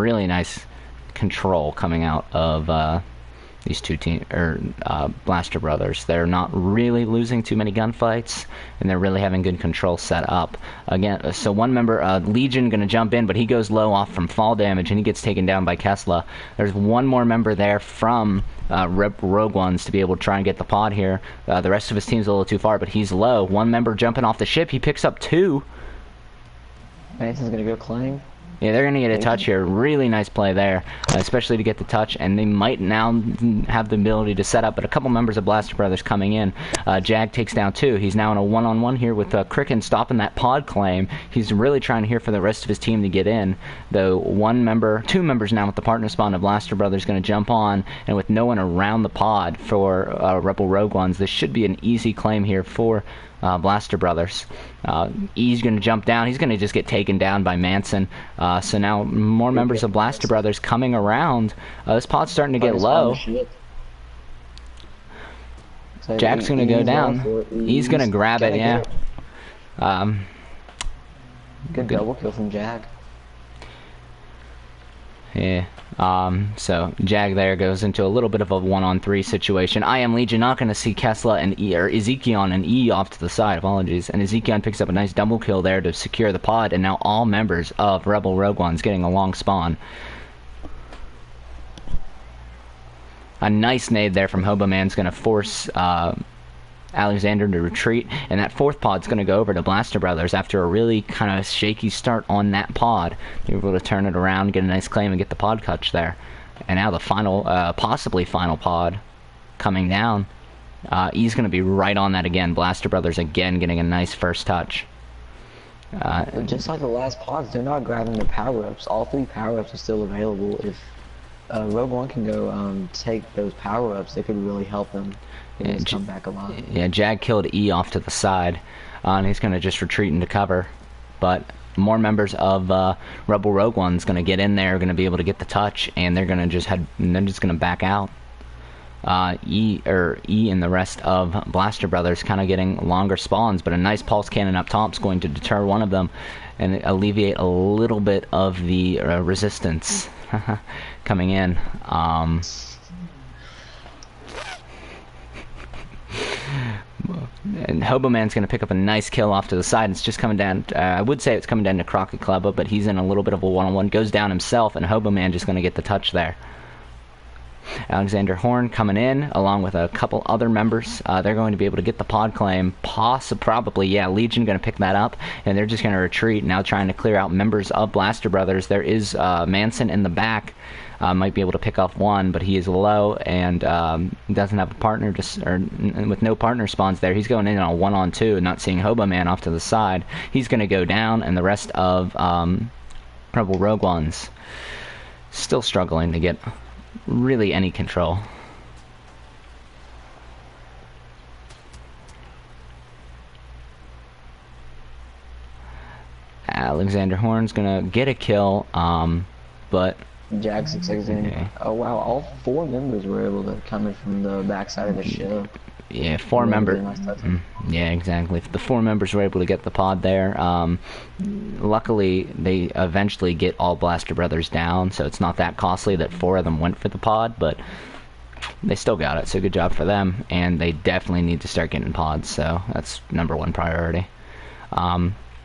really nice control coming out of these two Blaster Brothers. They're not really losing too many gunfights, and they're really having good control set up. Again, so one member, Legion, going to jump in, but he goes low off from fall damage, and he gets taken down by Kessler. There's one more member there from Rogue Ones to be able to try and get the pod here. The rest of his team's a little too far, but he's low. One member jumping off the ship. He picks up 2. Manson's going to go Clang. Yeah, they're going to get a touch here. Really nice play there, especially to get the touch, and they might now have the ability to set up, but a couple members of Blaster Brothers coming in. Jag takes down 2. He's now in a one-on-one here with Cricken stopping that pod claim. He's really trying here for the rest of his team to get in, though 2 members now with the partner spawn of Blaster Brothers going to jump on, and with no one around the pod for Rebel Rogue Ones, this should be an easy claim here for Blaster Brothers. E's going to jump down. He's going to just get taken down by Manson. So now more members of Blaster Brothers coming around. This pod's starting to get low. Jack's going to go down. He's going to grab it, yeah. Good double kill from Jag. Yeah. So Jag there goes into a little bit of a 1-on-3 situation. I Am Legion not going to see Kessler and Ezekion and E off to the side. Apologies. And Ezekion picks up a nice double kill there to secure the pod, and now all members of Rebel Rogue One's getting a long spawn. A nice nade there from Hoboman's going to force Alexander to retreat, and that 4th pod's going to go over to Blaster Brothers after a really kind of shaky start on that pod. They were able to turn it around, get a nice claim, and get the pod catch there. And now the final, possibly final pod coming down. He's going to be right on that again. Blaster Brothers again getting a nice first touch. Just like the last pods, they're not grabbing the power-ups. All 3 power-ups are still available. If Rogue One can go take those power-ups, they could really help them. Yeah, come back a lot. Yeah, Jag killed E off to the side, and he's going to just retreat into cover. But more members of Rebel Rogue One's going to get in there, going to be able to get the touch, and they're going to just going to back out. E and the rest of Blaster Brothers kind of getting longer spawns, but a nice pulse cannon up top is going to deter one of them and alleviate a little bit of the resistance coming in. And Hoboman's going to pick up a nice kill off to the side. It's just coming down, I would say it's coming down to Crockett Clubba, but he's in a little bit of a one-on-one, goes down himself, and Hoboman just going to get the touch there. Alexander Horn coming in, along with a couple other members. They're going to be able to get the pod claim, probably, yeah, Legion going to pick that up, and they're just going to retreat, now trying to clear out members of Blaster Brothers. There is Manson in the back. Might be able to pick off one, but he is low and doesn't have a partner, with no partner spawns there. He's going in on a 1-on-2, not seeing Hoboman off to the side. He's going to go down, and the rest of Rebel Rogue Ones still struggling to get really any control. Alexander Horn's going to get a kill, but Jag 616. Okay. Oh wow, all 4 members were able to come in from the backside of the ship. Yeah, 4 members. Yeah, exactly. The 4 members were able to get the pod there. Luckily, they eventually get all Blaster Brothers down, so it's not that costly that 4 of them went for the pod, but they still got it, so good job for them. And they definitely need to start getting pods, so that's #1 priority.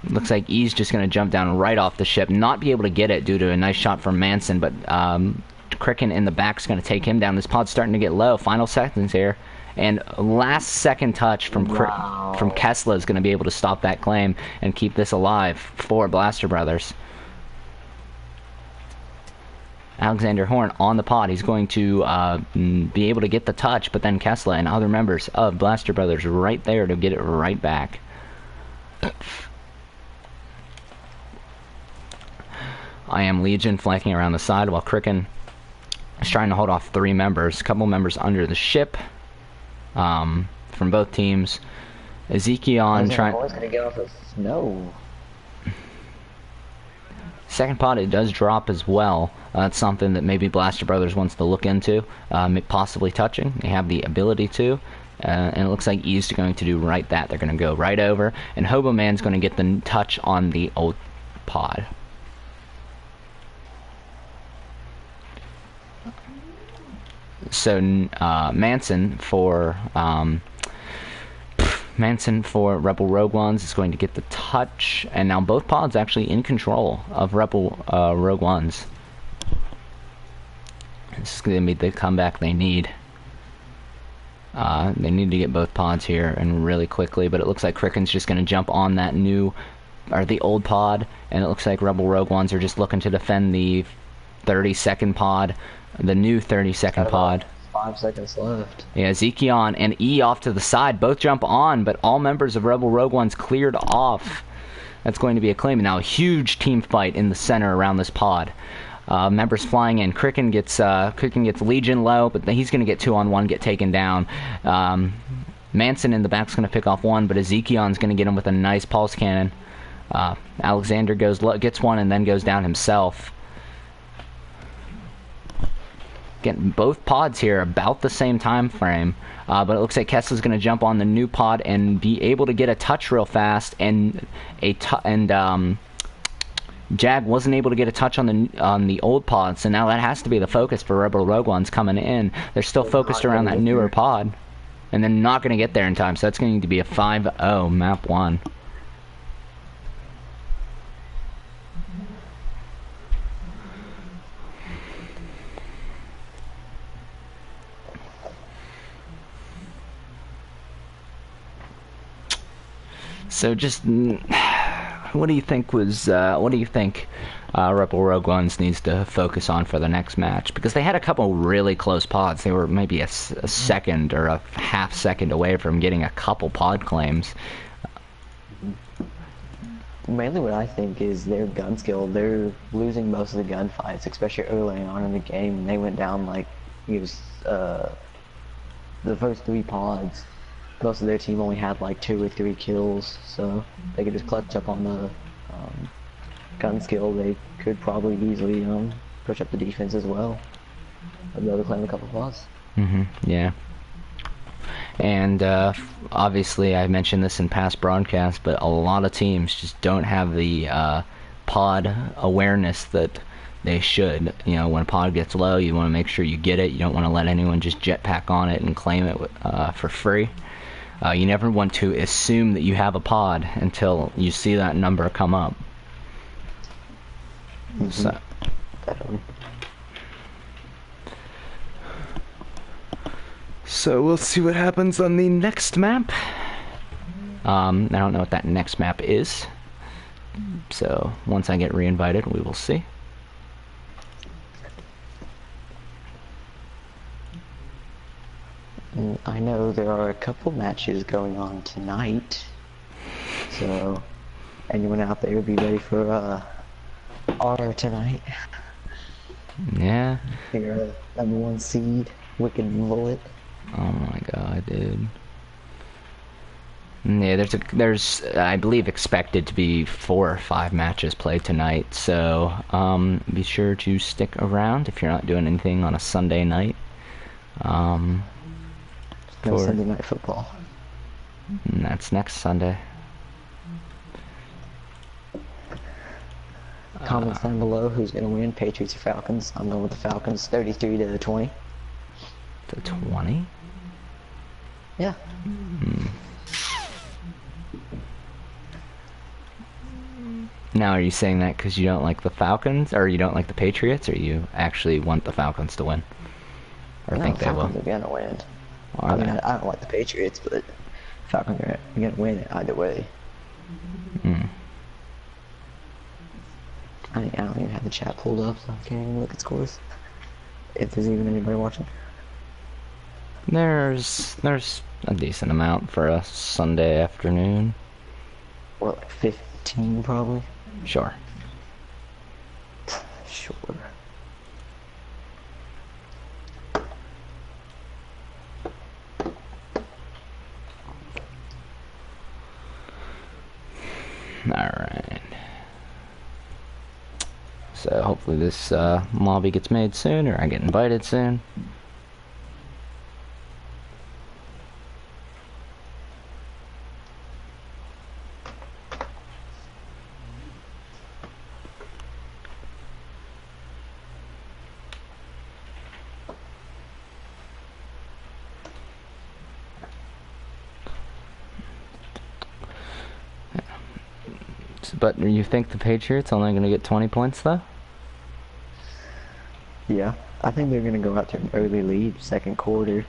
Looks like E's just going to jump down right off the ship, not be able to get it due to a nice shot from Manson, but Cricken in the back is going to take him down. This pod's starting to get low. Final seconds here. And last second touch from from Kessler is going to be able to stop that claim and keep this alive for Blaster Brothers. Alexander Horn on the pod. He's going to be able to get the touch, but then Kessler and other members of Blaster Brothers right there to get it right back. I Am Legion flanking around the side while Cricken is trying to hold off 3 members. A couple members under the ship from both teams. Ezekion trying... Horn's gonna get off of snow. Second pod, it does drop as well. That's something that maybe Blaster Brothers wants to look into, possibly touching. They have the ability to. And it looks like E's going to do right that. They're going to go right over. And Hoboman's going to get the touch on the old pod. So Manson for Rebel Rogue Ones is going to get the touch, and now both pods actually in control of Rebel Rogue Ones. This is going to be the comeback they need. They need to get both pods here and really quickly, but it looks like Cricken's just going to jump on that the old pod, and it looks like Rebel Rogue Ones are just looking to defend the 30-second pod, the new 30-second pod. 5 seconds left. Yeah, Zekion and E off to the side, both jump on, but all members of Rebel Rogue One's cleared off. That's going to be a claim. Now a huge team fight in the center around this pod. Members flying in. Cricken gets Legion low, but he's going to get 2-on-1, get taken down. Manson in the back's going to pick off one, but Ezekion's going to get him with a nice pulse cannon. Alexander gets one and then goes down himself. Getting both pods here about the same time frame, but it looks like Kessler's going to jump on the new pod and be able to get a touch real fast, and Jag wasn't able to get a touch on the old pod, so now that has to be the focus for Rebel Rogue Ones coming in. They're still focused around that newer pod, and they're not going to get there in time, so that's going to be a 5-0 map 1. So just what do you think Rebel Rogue Ones needs to focus on for the next match? Because they had a couple really close pods. They were maybe a second or a half second away from getting a couple pod claims. Mainly what I think is their gun skill. They're losing most of the gunfights, especially early on in the game. They went down like it was the first 3 pods. Most of their team only had like 2 or 3 kills, so they could just clutch up on the gun skill. They could probably easily push up the defense as well. I'd be able to claim a couple pods. Yeah. And obviously I mentioned this in past broadcasts, but a lot of teams just don't have the pod awareness that they should. You know, when a pod gets low, you want to make sure you get it. You don't want to let anyone just jetpack on it and claim it for free. You never want to assume that you have a pod until you see that number come up. So. So we'll see what happens on the next map. I don't know what that next map is. So once I get reinvited, we will see. I know there are a couple matches going on tonight, so anyone out there be ready for R tonight. Yeah. Your #1 seed, Wicked Bullet. Oh my god, dude. Yeah, there's I believe expected to be 4 or 5 matches played tonight, so be sure to stick around if you're not doing anything on a Sunday night. No Sunday night football. And that's next Sunday. Comments down below who's gonna win, Patriots or Falcons. I'm going with the Falcons, 33-20. To 20? Yeah. Now, are you saying that because you don't like the Falcons, or you don't like the Patriots, or you actually want the Falcons to win? Or No, think they will? Falcons are gonna win. I mean, I don't like the Patriots, but Falcons are gonna win it either way. I don't even have the chat pulled up, so I can't even look at scores. If there's even anybody watching. There's a decent amount for a Sunday afternoon. What, like 15 probably? Sure. Sure. Alright. So hopefully this lobby gets made soon, or I get invited soon. But you think the Patriots only going to get 20 points though? Yeah, I think they're gonna go out to an early lead, second quarter,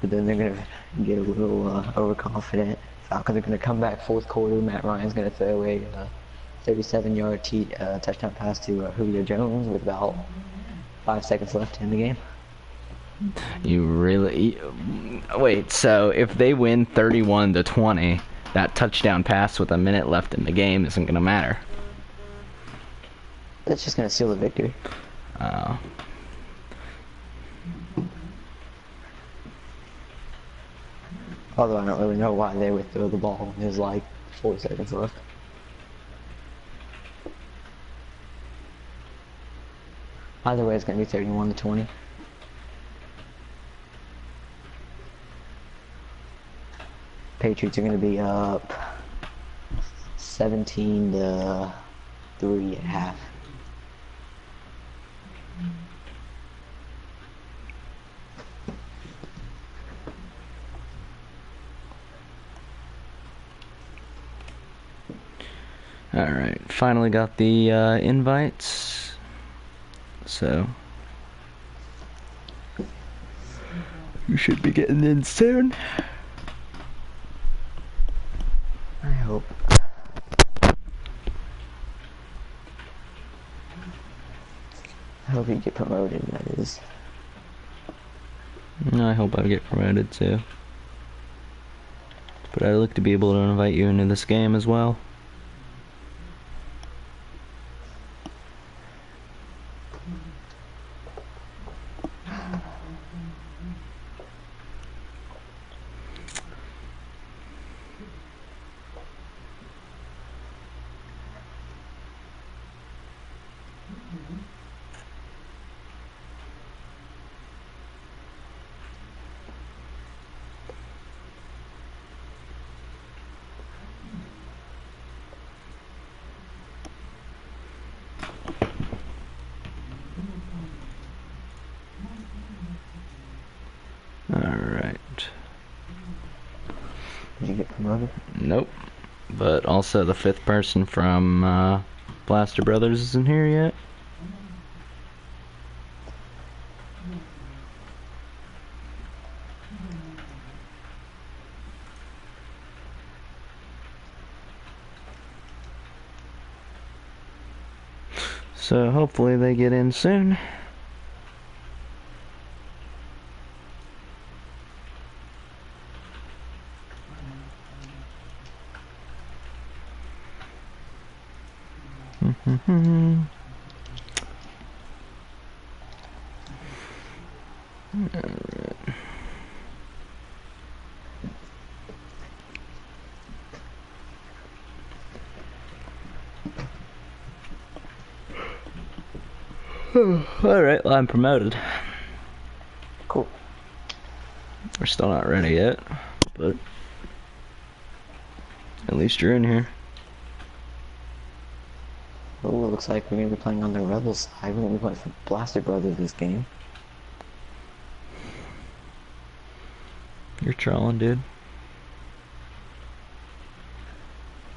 but then they're gonna get a little overconfident. Falcons are gonna come back fourth quarter. Matt Ryan's gonna throw a 37-yard touchdown pass to Julio Jones with about 5 seconds left in the game. You really... Wait, so if they win 31-20, that touchdown pass with a minute left in the game isn't going to matter? That's just gonna seal the victory. Although I don't really know why they would throw the ball when there's like 4 seconds left. Either way, it's gonna be 31-20. Patriots are gonna be up 17-3 at half. Alright, finally got the invites. So you should be getting in soon. I hope. I hope you get promoted, that is. I hope I get promoted too. But I'd like to be able to invite you into this game as well. Alright. Did you get promoted? Nope. But also the 5th person from Blaster Brothers isn't here yet. So hopefully they get in soon. Alright, well I'm promoted. Cool. We're still not ready yet, but at least you're in here. Oh, it looks like we're gonna be playing on the Rebel side. We're gonna be playing for Blaster Brothers this game. You're trolling, dude.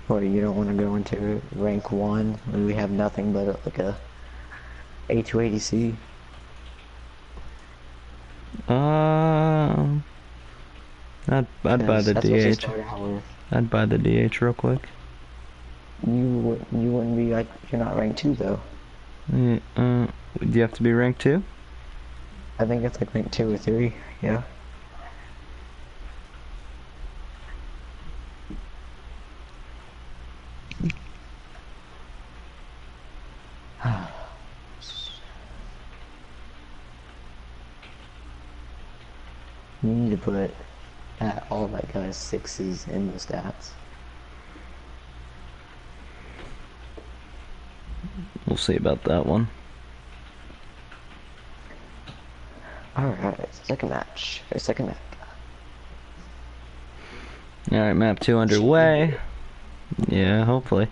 Or you don't want to go into rank 1 when we have nothing but like a A280C. I'd buy the DH. I'd buy the DH real quick. You wouldn't be like, you're not ranked 2 though. Yeah, do you have to be ranked 2? I think it's like rank 2 or 3, yeah. You need to put all that guy's 6s in the stats. We'll see about that one. Alright, second match. Or second map. Alright, map 2 underway. Yeah, hopefully.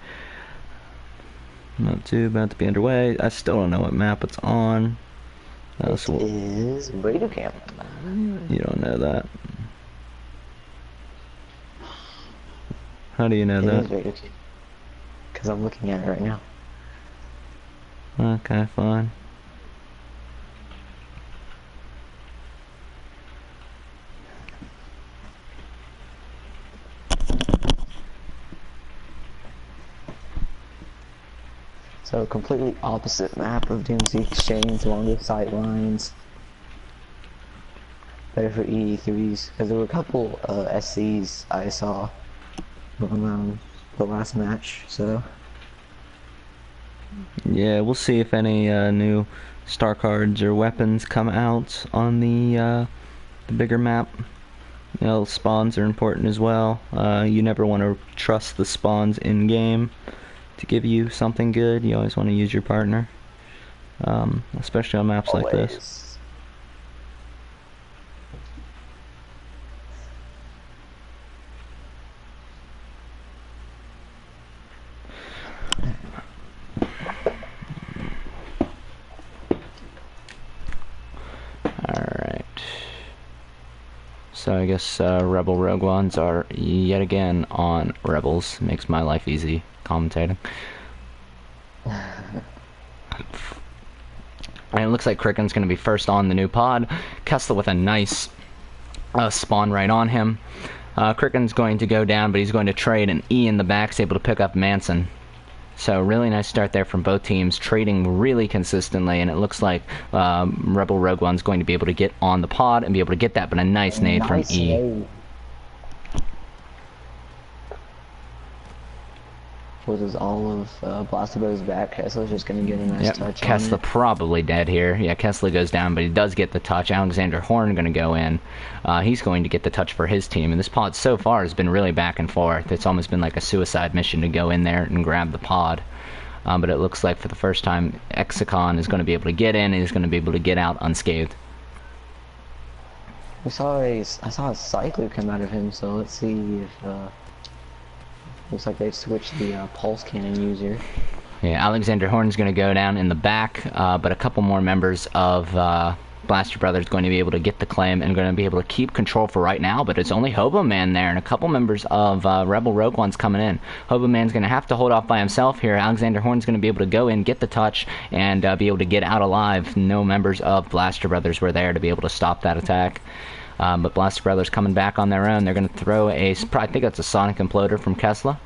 Map 2 about to be underway. I still don't know what map it's on. It is Radio Camp. You don't know that. How do you know that? because I'm looking at it right now. Okay, fine. So completely opposite map of DMC Exchange along the sight lines. Better for EE3s, because there were a couple SCs I saw from the last match, so. Yeah, we'll see if any new star cards or weapons come out on the bigger map. You know, spawns are important as well. You never want to trust the spawns in game to give you something good. You always want to use your partner, especially on maps like this. Alright. So I guess Rebel Rogue Ones are yet again on Rebels. Makes my life easy commentating. And it looks like Kricken's going to be first on the new pod. Kessler with a nice spawn right on him. Kricken's going to go down, but he's going to trade, and E in the back is able to pick up Manson. So really nice start there from both teams, trading really consistently, and it looks like Rebel Rogue One's going to be able to get on the pod and be able to get that, but a nice nade from E. Nade. Was all of Blaster Bros back. Kessler's just going to get a nice touch Kessler on it. probably dead here. Yeah, Kessler goes down, but he does get the touch. Alexander Horn going to go in. He's going to get the touch for his team, and this pod so far has been really back and forth. It's almost been like a suicide mission to go in there and grab the pod. But it looks like for the first time, Exicon is going to be able to get in, and he's going to be able to get out unscathed. I saw a cycler come out of him, so let's see if looks like they've switched the pulse cannon user. Yeah, Alexander Horn's going to go down in the back, but a couple more members of Blaster Brothers going to be able to get the claim and going to be able to keep control for right now, but it's only Hobo Man there and a couple members of Rebel Rogue One's coming in. Hobo Man's going to have to hold off by himself here. Alexander Horn's going to be able to go in, get the touch, and be able to get out alive. No members of Blaster Brothers were there to be able to stop that attack. But Blaster Brothers coming back on their own. They're going to throw I think that's a Sonic Imploder from Kessler.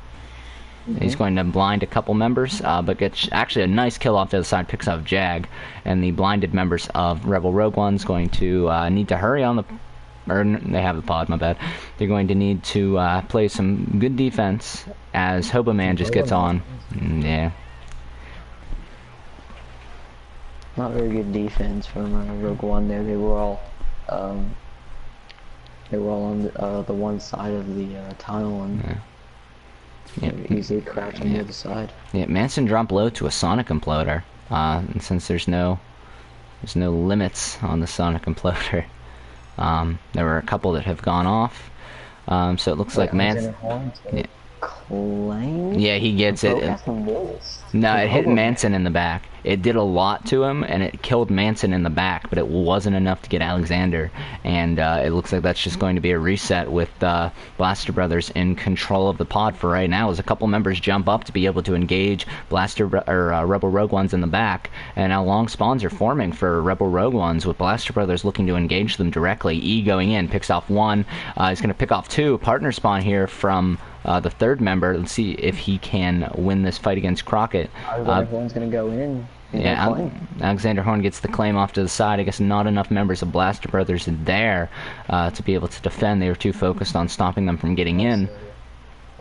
He's going to blind a couple members, but gets actually a nice kill off to the side, picks up Jag. And the blinded members of Rebel Rogue One's going to need to hurry on the... Or they have the pod, my bad. They're going to need to play some good defense as Hobo Man just gets on. Yeah. Not very good defense from Rogue One there. They were all on the one side of the tunnel and easily crouch on the other side. Yeah, Manson dropped low to a Sonic Imploder, and since there's no limits on the Sonic Imploder, there were a couple that have gone off. So it looks like Manson. Yeah, he gets it. No, it hit Manson in the back. It did a lot to him, and it killed Manson in the back, but it wasn't enough to get Alexander. And it looks like that's just going to be a reset with Blaster Brothers in control of the pod for right now, as a couple members jump up to be able to engage Rebel Rogue Ones in the back. And now long spawns are forming for Rebel Rogue Ones, with Blaster Brothers looking to engage them directly. E going in, picks off one. He's going to pick off two. Partner spawn here from... the third member. Let's see if he can win this fight against Crockett. Everyone's going to go in. Yeah, Alexander Horn gets the claim off to the side. I guess not enough members of Blaster Brothers there to be able to defend. They were too focused on stopping them from getting in.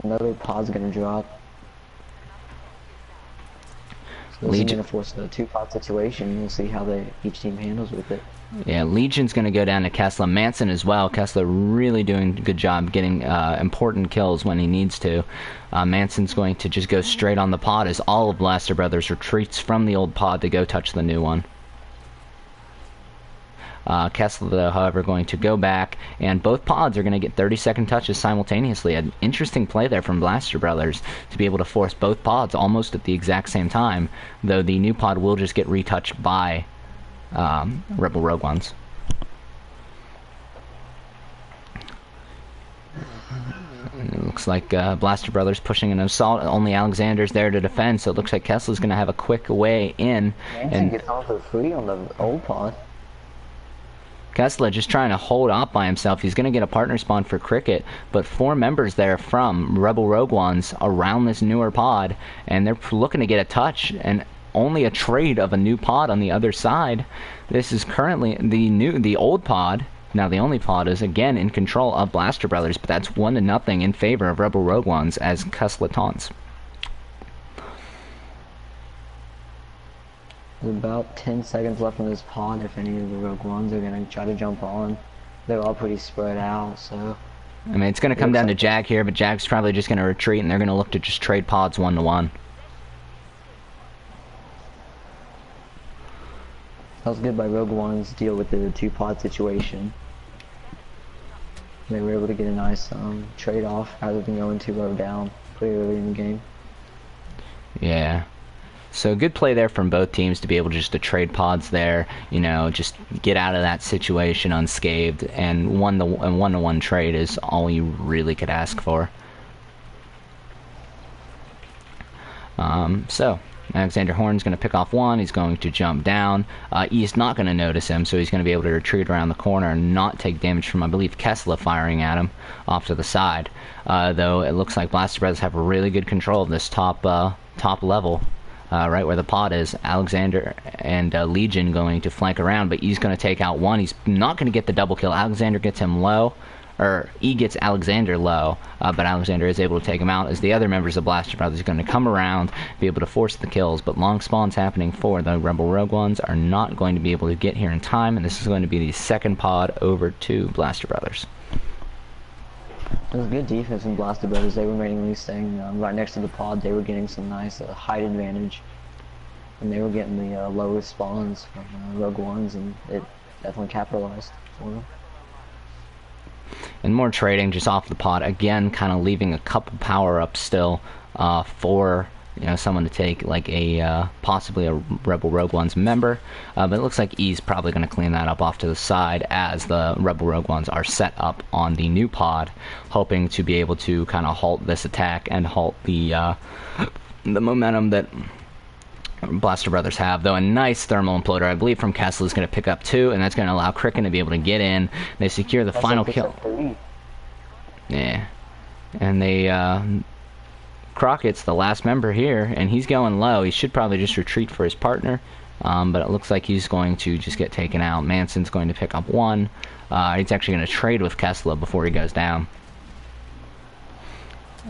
Another pod's going to drop. So this is going to force a two-pod situation. We'll see how each team handles with it. Yeah, Legion's going to go down to Kessler. Manson as well. Kessler really doing a good job getting important kills when he needs to. Manson's going to just go straight on the pod as all of Blaster Brothers retreats from the old pod to go touch the new one. Kessler, though, however, going to go back, and both pods are going to get 30-second touches simultaneously. An interesting play there from Blaster Brothers to be able to force both pods almost at the exact same time, though the new pod will just get retouched by Rebel Rogue Ones. It looks like Blaster Brothers pushing an assault. Only Alexander's there to defend, so it looks like Kessler's going to have a quick way in. And gets off for free on the old pod. Kessler just trying to hold up by himself. He's going to get a partner spawn for Cricket, but 4 members there from Rebel Rogue Ones around this newer pod, and they're looking to get a touch, and only a trade of a new pod on the other side. This is currently the old pod. Now the only pod is again in control of Blaster Brothers, but that's 1-0 in favor of Rebel Rogue Ones as Kessler taunts. There's about 10 seconds left on this pod if any of the Rogue Ones are going to try to jump on. They're all pretty spread out, so... I mean, it's going to come down to Jag here, but Jag's probably just going to retreat, and they're going to look to just trade pods 1-1. That was good by Rogue Ones to deal with the 2-pod situation. They were able to get a nice trade-off rather than going too low down pretty early in the game. Yeah. So good play there from both teams to be able just to trade pods there, you know, just get out of that situation unscathed, and one-to-one trade is all you really could ask for. So Alexander Horn's going to pick off one. He's going to jump down. He's not going to notice him, so he's going to be able to retreat around the corner and not take damage from, I believe, Kessler firing at him off to the side. Though it looks like Blaster Brothers have really good control of this top level. Right where the pod is. Alexander and Legion going to flank around, but he's going to take out one. He's not going to get the double kill. Alexander gets him low, or he gets Alexander low, but Alexander is able to take him out as the other members of Blaster Brothers are going to come around, be able to force the kills, but long spawns happening for the Rebel Rogue Ones are not going to be able to get here in time, and this is going to be the second pod over to Blaster Brothers. It was good defense from Blaster Brothers. They were mainly staying right next to the pod. They were getting some nice height advantage, and they were getting the lowest spawns from Rogue Ones, and it definitely capitalized for them. And more trading just off the pod again, kind of leaving a couple power-ups still for someone to take, like a possibly a Rebel Rogue Ones member, but it looks like E's probably going to clean that up off to the side as the Rebel Rogue Ones are set up on the new pod, hoping to be able to kind of halt this attack and halt the momentum that Blaster Brothers have. Though a nice thermal imploder, I believe, from Kessler is going to pick up 2, and that's going to allow Kraken to be able to get in. They secure the final kill. Yeah, and they Crockett's the last member here, and he's going low. He should probably just retreat for his partner, but it looks like he's going to just get taken out. Manson's going to pick up 1. He's actually going to trade with Kessler before he goes down.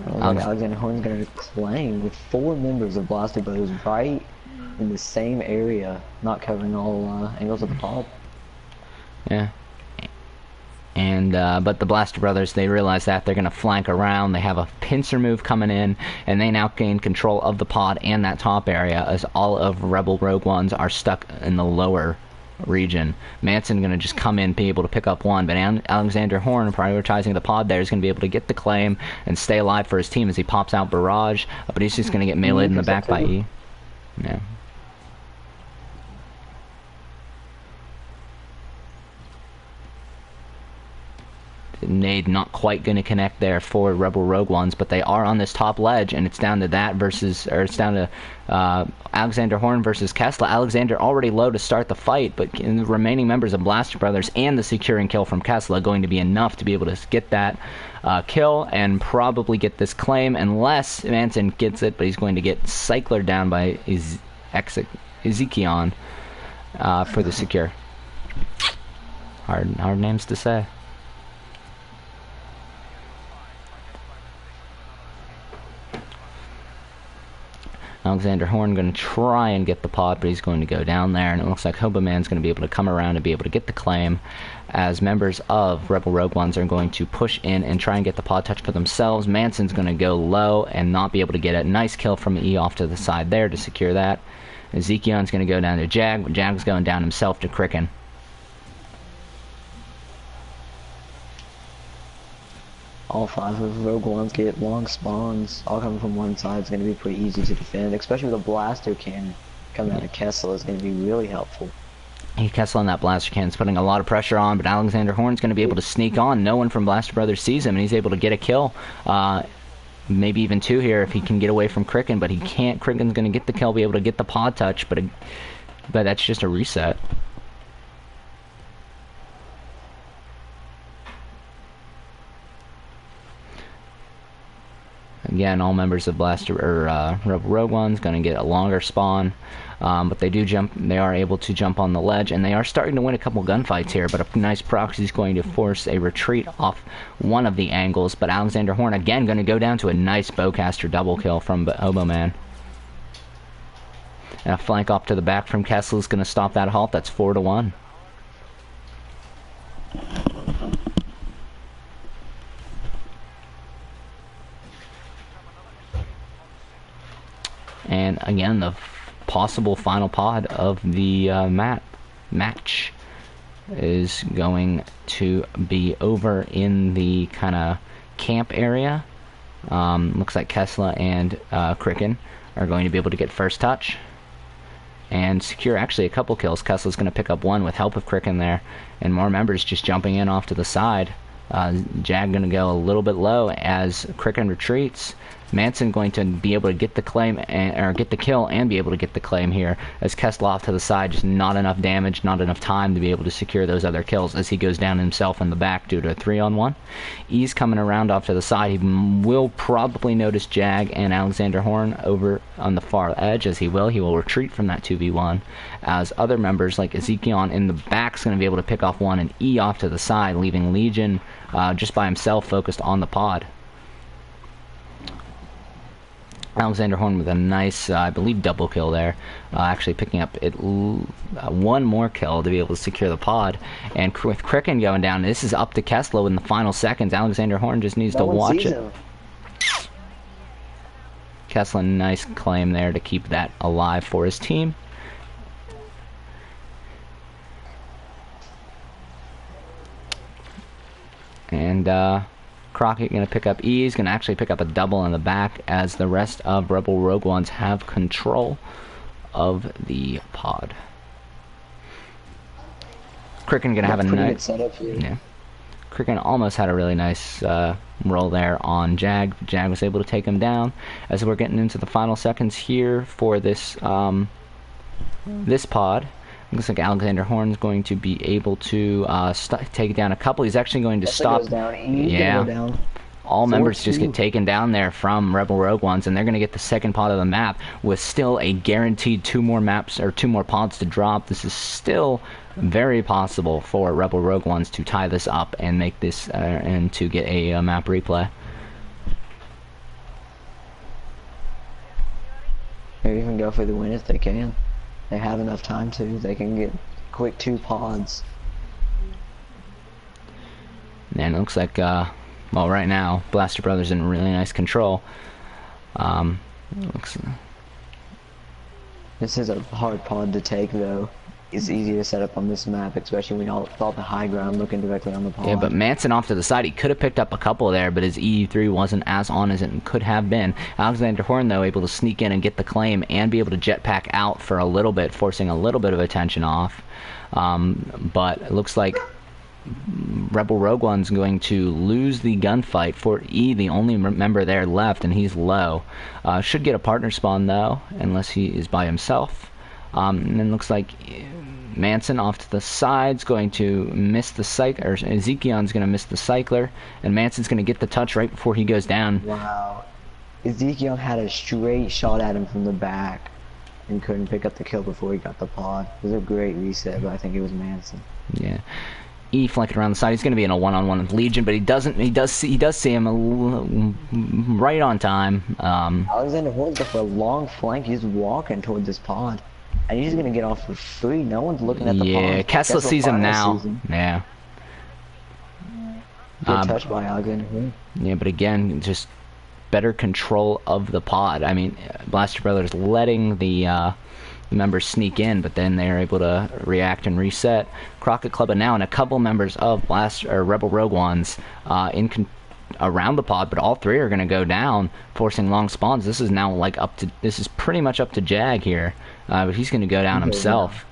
Alexander Horn's going to claim with 4 members of Blaster Brothers right in the same area, not covering all angles of the pod. Yeah. And but the Blaster Brothers, they realize that they're going to flank around. They have a pincer move coming in, and they now gain control of the pod and that top area as all of Rebel Rogue Ones are stuck in the lower region. Manson going to just come in, be able to pick up 1, but Alexander Horn, prioritizing the pod there, is going to be able to get the claim and stay alive for his team as he pops out Barrage, but he's just going to get meleeed in the back by E. Yeah. Nade not quite going to connect there for Rebel Rogue Ones, but they are on this top ledge, and it's down to it's down to Alexander Horn versus Kessler. Alexander already low to start the fight, but the remaining members of Blaster Brothers and the securing kill from Kessler going to be enough to be able to get that kill and probably get this claim, unless Manson gets it, but he's going to get cyclered down by Ezekion for the secure. Hard names to say. Alexander Horn going to try and get the pod, but he's going to go down there, and it looks like Hoboman's going to be able to come around and be able to get the claim, as members of Rebel Rogue Ones are going to push in and try and get the pod touch for themselves. Manson's going to go low and not be able to get it. Nice kill from E off to the side there to secure that. Ezekion's going to go down to Jag, but Jag's going down himself to Kraken. All 5 of Rogue Ones get long spawns, all coming from one side. It's going to be pretty easy to defend, especially with a blaster cannon coming out of Kessler. Is going to be really helpful. Kessler and that blaster cannon is putting a lot of pressure on, but Alexander Horn's going to be able to sneak on. No one from Blaster Brothers sees him, and he's able to get a kill maybe even 2 here if he can get away from Cricken, but he can't. Cricken's going to get the kill, be able to get the pod touch, but that's just a reset. Again, all members of Blaster or Rebel Rogue One's going to get a longer spawn, but they do jump. They are able to jump on the ledge, and they are starting to win a couple gunfights here. But a nice proxy is going to force a retreat off one of the angles. But Alexander Horn again going to go down to a nice bowcaster double kill from Hoboman. And a flank off to the back from Kessel is going to stop that halt. That's 4-1. And again, the possible final pod of the match is going to be over in the kind of camp area. Looks like Kessler and Cricken are going to be able to get first touch and secure actually a couple kills. Kessler's going to pick up one with help of Cricken there, and more members just jumping in off to the side. Jag going to go a little bit low as Cricken retreats. Manson going to be able to get the claim or get the kill and be able to get the claim here as Kessler off to the side. Just not enough damage, not enough time to be able to secure those other kills as he goes down himself in the back due to a 3-on-1. E's coming around off to the side. He will probably notice Jag and Alexander Horn over on the far edge as he will retreat from that 2v1 as other members like Ezekiel in the back is going to be able to pick off one and E off to the side, leaving Legion just by himself focused on the pod. Alexander Horn with a nice, I believe, double kill there. Actually picking up one more kill to be able to secure the pod. And with Cricken going down, this is up to Kessler in the final seconds. Alexander Horn just needs to watch it. Kessler, nice claim there to keep that alive for his team. And, Crockett going to pick up E. He's going to actually pick up a double in the back as the rest of Rebel Rogue Ones have control of the pod. Cricken going to have a nice setup here. Yeah. Cricken almost had a really nice roll there on Jag. Jag was able to take him down as we're getting into the final seconds here for this this pod. Looks like Alexander Horn's going to be able to take down a couple. He's actually going to stop. Yeah. All members just get taken down there from Rebel Rogue Ones, and they're going to get the second pod of the map with still a guaranteed 2 more maps or 2 more pods to drop. This is still very possible for Rebel Rogue Ones to tie this up and make this and to get a map replay. They even go for the win if they can. They have enough time to. They can get quick 2 pods. And it looks like, well, right now, Blaster Brothers in really nice control. This is a hard pod to take, though. It's easy to set up on this map, especially when all the high ground looking directly on the pod. Yeah, but Manson off to the side, he could have picked up a couple there, but his EU3 wasn't as on as it could have been. Alexander Horn, though, able to sneak in and get the claim and be able to jetpack out for a little bit, forcing a little bit of attention off. But it looks like Rebel Rogue One's going to lose the gunfight for E, the only member there left, and he's low. Should get a partner spawn, though, unless he is by himself. And then looks like Manson off to the side's going to miss the cycler, or Ezekiel's going to miss the cycler, and Manson's going to get the touch right before he goes down. Wow. Ezekiel had a straight shot at him from the back and couldn't pick up the kill before he got the pod. It was a great reset, but I think it was Manson. Yeah. E flanking around the side. He's going to be in a one-on-one with Legion, but he does see him right on time. Alexander Horn's got a long flank. He's walking toward this pod. And he's gonna get off for free. No one's looking at the pod. Yeah, Kessler sees him now. Yeah. Good touch by Alexander Horn. Yeah, but again, just better control of the pod. I mean, Blaster Brothers letting the members sneak in, but then they're able to react and reset. Crockett Club now, and a couple members of Rebel Rogue Ones around the pod, but all 3 are going to go down, forcing long spawns. This is now like this is pretty much up to Jag here, but he's going to go down himself.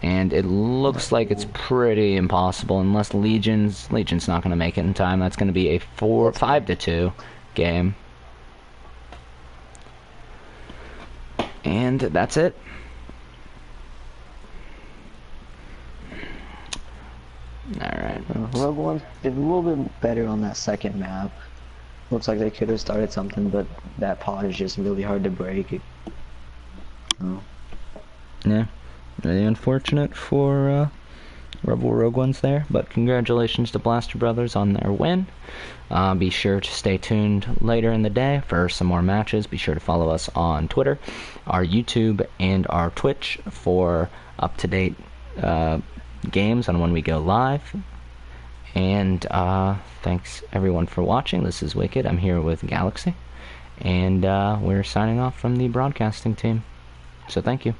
And it looks like it's pretty impossible unless Legion's not going to make it in time. That's going to be a 5-2 game. And that's it. Alright. Rogue One did a little bit better on that second map. Looks like they could have started something, but that pod is just really hard to break. Oh. Yeah. Really unfortunate for Rebel Rogue Ones there, but congratulations to Blaster Brothers on their win. Be sure to stay tuned later in the day for some more matches. Be sure to follow us on Twitter, our YouTube, and our Twitch for up-to-date games on when we go live. And thanks everyone for watching. This is Wicked. I'm here with Galaxy, and we're signing off from the broadcasting team. So thank you.